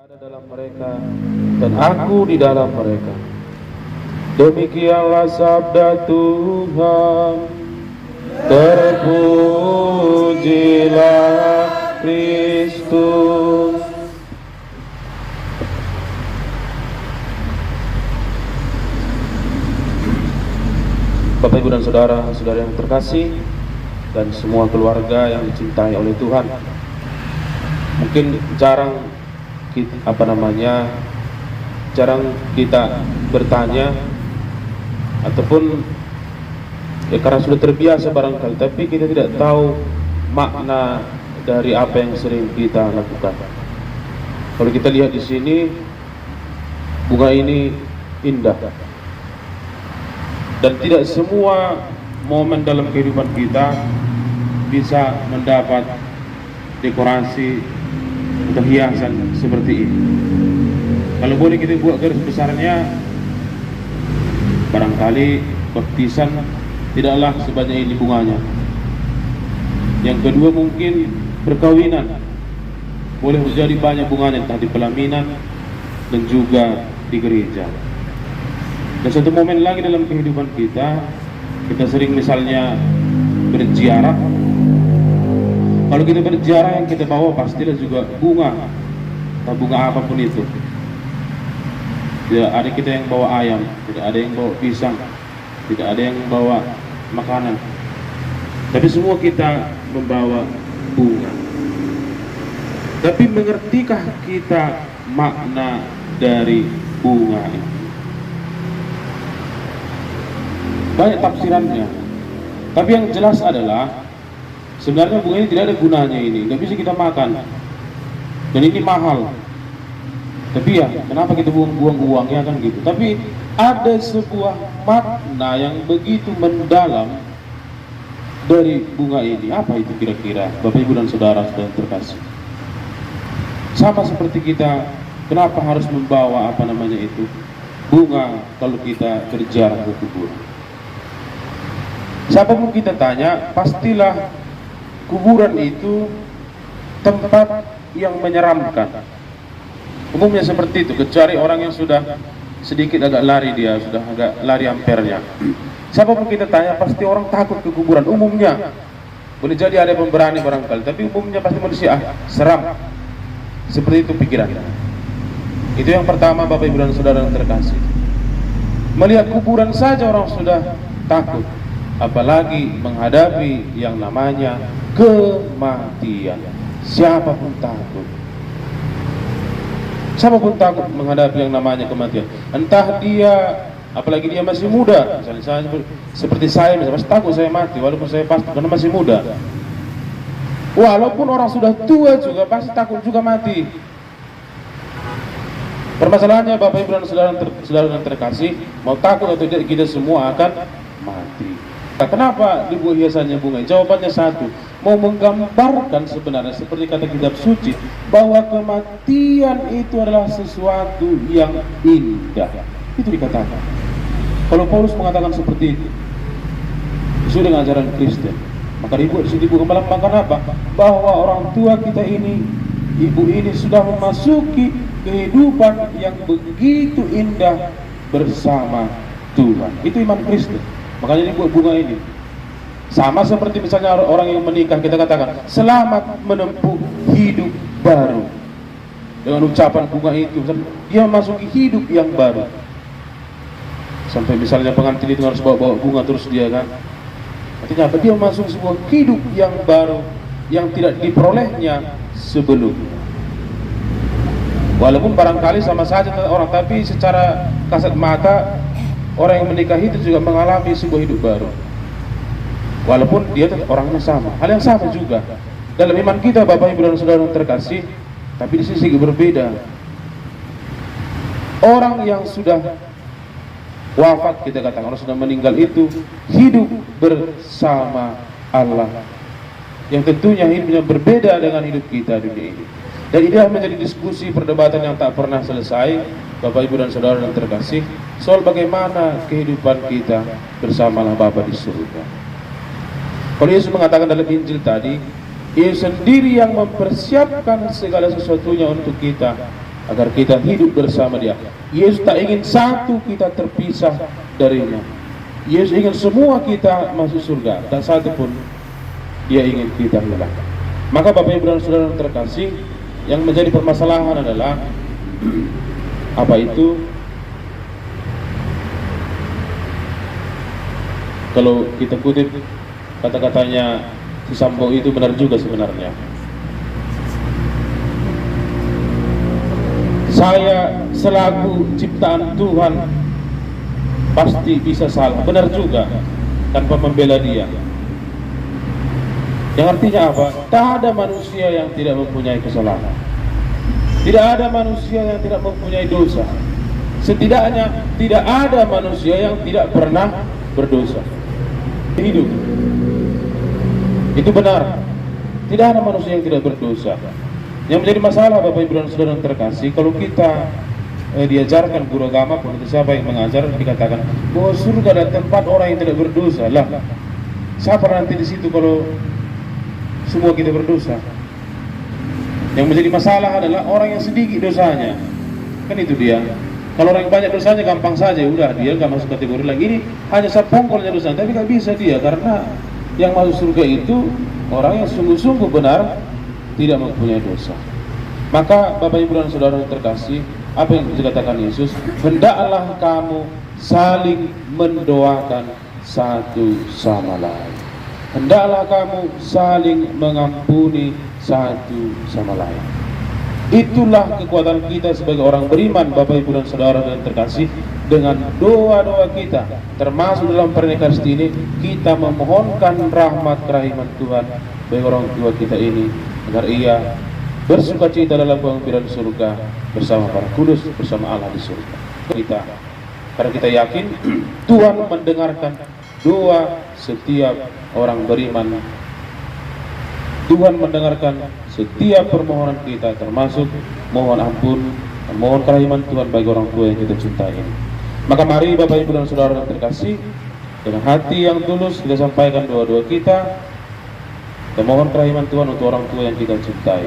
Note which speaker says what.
Speaker 1: ada dalam mereka dan aku di dalam mereka. Demikianlah sabda Tuhan. Terpujilah Kristus. Bapak, Ibu dan saudara-saudara yang terkasih dan semua keluarga yang dicintai oleh Tuhan. Mungkin jarang kita bertanya ataupun karena sudah terbiasa barangkali, tapi kita tidak tahu makna dari apa yang sering kita lakukan. Kalau kita lihat di sini, bunga ini indah dan tidak semua momen dalam kehidupan kita bisa mendapat dekorasi atau hiasan seperti ini. Kalau boleh kita buat garis besarnya, barangkali baptisan tidaklah sebanyak ini bunganya. Yang kedua mungkin perkawinan, boleh menjadi banyak bunganya, entah di pelaminan dan juga di gereja. Dan satu momen lagi dalam kehidupan kita sering misalnya berziarah. Kalau kita berziarah, yang kita bawa pastilah juga bunga, atau bunga apapun itu. Tidak ada kita yang bawa ayam, tidak ada yang bawa pisang, tidak ada yang bawa makanan, tapi semua kita membawa bunga. Tapi mengertikah kita makna dari bunga ini? Banyak tafsirannya, tapi yang jelas adalah sebenarnya bunga ini tidak ada gunanya, ini nggak bisa kita makan, dan ini mahal. Tapi ya, kenapa kita buang-buang uangnya kan gitu? Tapi ada sebuah makna yang begitu mendalam dari bunga ini. Apa itu kira-kira, Bapak, Ibu dan saudara terkasih? Sama seperti kita, kenapa harus membawa bunga kalau kita berziarah ke kuburan? Siapapun kita tanya, pastilah kuburan itu tempat yang menyeramkan. Umumnya seperti itu, kecuali orang yang sudah sedikit agak lari, dia sudah agak lari ampernya. Siapapun kita tanya, pasti orang takut ke kuburan. Umumnya, boleh jadi ada pemberani barangkali, tapi umumnya pasti manusia seram. Seperti itu pikiran. Itu yang pertama, Bapak, Ibu dan saudara yang terkasih. Melihat kuburan saja orang sudah takut, apalagi menghadapi yang namanya kematian. Siapapun takut. Siapapun takut menghadapi yang namanya kematian. Entah dia, apalagi dia masih muda, misalnya seperti saya, misalnya masih takut saya mati, walaupun saya pasti karena masih muda. Walaupun orang sudah tua juga pasti takut juga mati. Permasalahannya, Bapak, Ibu dan saudara yang terkasih, mau takut atau tidak, kita semua akan mati. Kenapa dibuat hiasannya bunga? Jawabannya satu, mau menggambarkan sebenarnya seperti kata kitab suci, bahwa kematian itu adalah sesuatu yang indah. Itu dikatakan. Kalau Paulus mengatakan seperti itu, sesuai dengan ajaran Kristen, maka dibuat di situ bunga melambangkan apa? Bahwa orang tua kita ini, ibu ini sudah memasuki kehidupan yang begitu indah bersama Tuhan. Itu iman Kristen. Makanya dibuat bunga ini. Sama seperti misalnya orang yang menikah, kita katakan selamat menempuh hidup baru. Dengan ucapan bunga itu, dia memasuki hidup yang baru. Sampai misalnya pengantin itu harus bawa bunga terus dia kan. Artinya apa? Dia masuk sebuah hidup yang baru yang tidak diperolehnya sebelumnya. Walaupun barangkali sama saja orang, tapi secara kasat mata orang yang menikah itu juga mengalami sebuah hidup baru. Walaupun dia orangnya sama, hal yang sama juga dalam iman kita, Bapak, Ibu dan saudara terkasih. Tapi di sisi berbeda. Orang yang sudah wafat, kita katakan orang sudah meninggal, itu hidup bersama Allah, yang tentunya hidupnya berbeda dengan hidup kita dunia ini. Dan ini menjadi diskusi perdebatan yang tak pernah selesai, Bapak, Ibu dan saudara yang terkasih, soal bagaimana kehidupan kita bersamalah Bapa di surga. Kalau Yesus mengatakan dalam Injil tadi, Yesus sendiri yang mempersiapkan segala sesuatunya untuk kita, agar kita hidup bersama Dia. Yesus tak ingin satu kita terpisah darinya. Yesus ingin semua kita masuk surga, tak satu pun Dia ingin kita hilang. Maka Bapak Ibu dan Saudara terkasih, yang menjadi permasalahan adalah apa itu? Kalau kita kutip kata-katanya si Sambo itu benar juga sebenarnya. Saya selaku ciptaan Tuhan pasti bisa salah, benar juga, tanpa membela Dia. Yang artinya apa? Tak ada manusia yang tidak mempunyai kesalahan. Tidak ada manusia yang tidak mempunyai dosa. Setidaknya tidak ada manusia yang tidak pernah berdosa. Hidup itu benar, tidak ada manusia yang tidak berdosa. Yang menjadi masalah Bapak Ibu dan Saudara yang terkasih, kalau kita diajarkan guru agama pun itu siapa yang mengajar dikatakan bahwa surga adalah tempat orang yang tidak berdosa. Lah, siapa nanti di situ kalau semua kita berdosa? Yang menjadi masalah adalah orang yang sedikit dosanya, kan itu dia. Kalau orang yang banyak dosanya gampang saja, udah dia nggak masuk kategori lagi. Ini hanya sepongkolnya dosa, tapi nggak bisa dia, karena yang masuk surga itu orang yang sungguh-sungguh benar tidak mempunyai dosa. Maka Bapak Ibu dan Saudara yang terkasih, apa yang dikatakan Yesus, hendaklah kamu saling mendoakan satu sama lain. Hendaklah kamu saling mengampuni satu sama lain. Itulah kekuatan kita sebagai orang beriman, Bapak Ibu dan Saudara yang terkasih. Dengan doa-doa kita, termasuk dalam pernikahan ini, kita memohonkan rahmat kerahiman Tuhan bagi orang tua kita ini, agar ia bersuka cita dalam penghampiran surga bersama para kudus, bersama Allah di surga. Karena kita yakin Tuhan mendengarkan doa setiap orang beriman. Tuhan mendengarkan setiap permohonan kita, termasuk mohon ampun dan mohon kerahiman Tuhan bagi orang tua yang kita cintai ini. Maka mari Bapak Ibu dan Saudara yang terkasih, dengan hati yang tulus kita sampaikan doa-doa kita, dan mohon kerahiman Tuhan untuk orang tua yang kita cintai.